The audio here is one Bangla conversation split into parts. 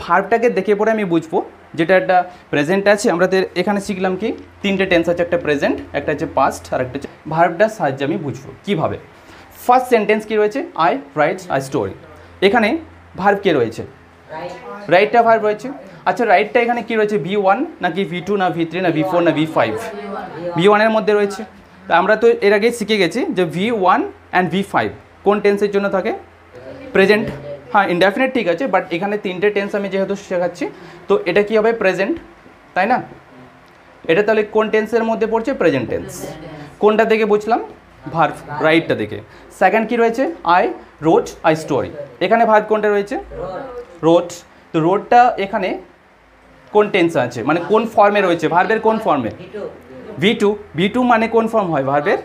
ভার্বটাকে দেখে পরে আমি বুঝবো যেটা একটা প্রেজেন্ট আছে। আমরা এখানে শিখলাম কি তিনটে টেন্স আছে, একটা প্রেজেন্ট, একটা হচ্ছে পাস্ট, আর একটা হচ্ছে ভার্বটার সাহায্যে আমি বুঝবো কীভাবে। ফার্স্ট সেন্টেন্স কী রয়েছে? I write a story. এখানে ভার্ব কে রয়েছে? রাইটটা ভার্ব রয়েছে। আচ্ছা, রাইটটা এখানে কি রয়েছে? V1 নাকি V2 না V3 না V4 না V5? V1 এর মধ্যে রয়েছে। তা আমরা তো এর আগে শিখে গেছি যে V1 অ্যান্ড V5 কোন টেন্সের জন্য থাকে? প্রেজেন্ট। হ্যাঁ, ইনডেফিনিট ঠিক আছে, বাট এখানে তিনটে টেন্স আমি যেহেতু শেখাচ্ছি তো এটা কি হবে? প্রেজেন্ট, তাই না? এটা তাহলে কোন টেন্সের মধ্যে পড়ছে? Present tense. কোনটা থেকে বুঝলাম? ভার্ব রাইটটা দেখে। সেকেন্ড কি রয়েছে? I রোট I story. এখানে ভার্ব কোনটা রয়েছে? রোট। তো রোটটা এখানে কোন টেন্স আছে, মানে কোন ফর্মে রয়েছে? ভার্বের কোন ফর্মে? V2। V2 মানে কোন ফর্ম হয়? ভার্বের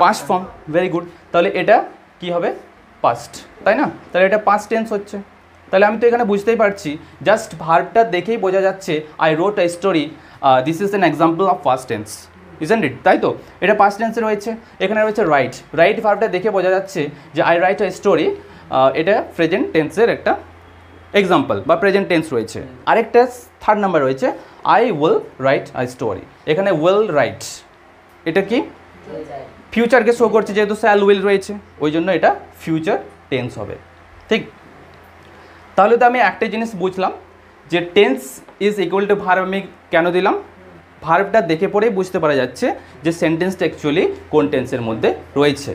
পাস্ট ফর্ম। Very good. তাহলে এটা কি হবে? পাস্ট, তাই না? তাহলে এটা পাস্ট টেন্স হচ্ছে। তাহলে আমি তো এখানে বুঝতেই পারছি, জাস্ট ভার্বটা দেখেই বোঝা যাচ্ছে I রোট a story, this is an example of past tense, isn't it? তাই তো, এটা পাস্ট টেন্সে রয়েছে। এখানে রয়েছে রাইট। রাইট ভার্বটা দেখে বোঝা যাচ্ছে যে আই রাইট আ স্টোরি, এটা প্রেজেন্ট টেন্সের একটা এক্সাম্পল বা প্রেজেন্ট টেন্স রয়েছে। আরেকটা থার্ড নাম্বার রয়েছে I will write a story. এখানে উইল রাইট, এটা কি ফিউচারকে শো করছে, যেহেতু শ্যাল উইল রয়েছে ওই জন্য এটা ফিউচার টেন্স হবে। ঠিক, তাহলে তো আমি একটা জিনিস বুঝলাম যে tense is equal to verb. আমি কেন দিলাম? ভার্বটা দেখে পরেই বুঝতে পারা যাচ্ছে যে সেন্টেন্সটা অ্যাকচুয়ালি কোন টেন্সের মধ্যে রয়েছে।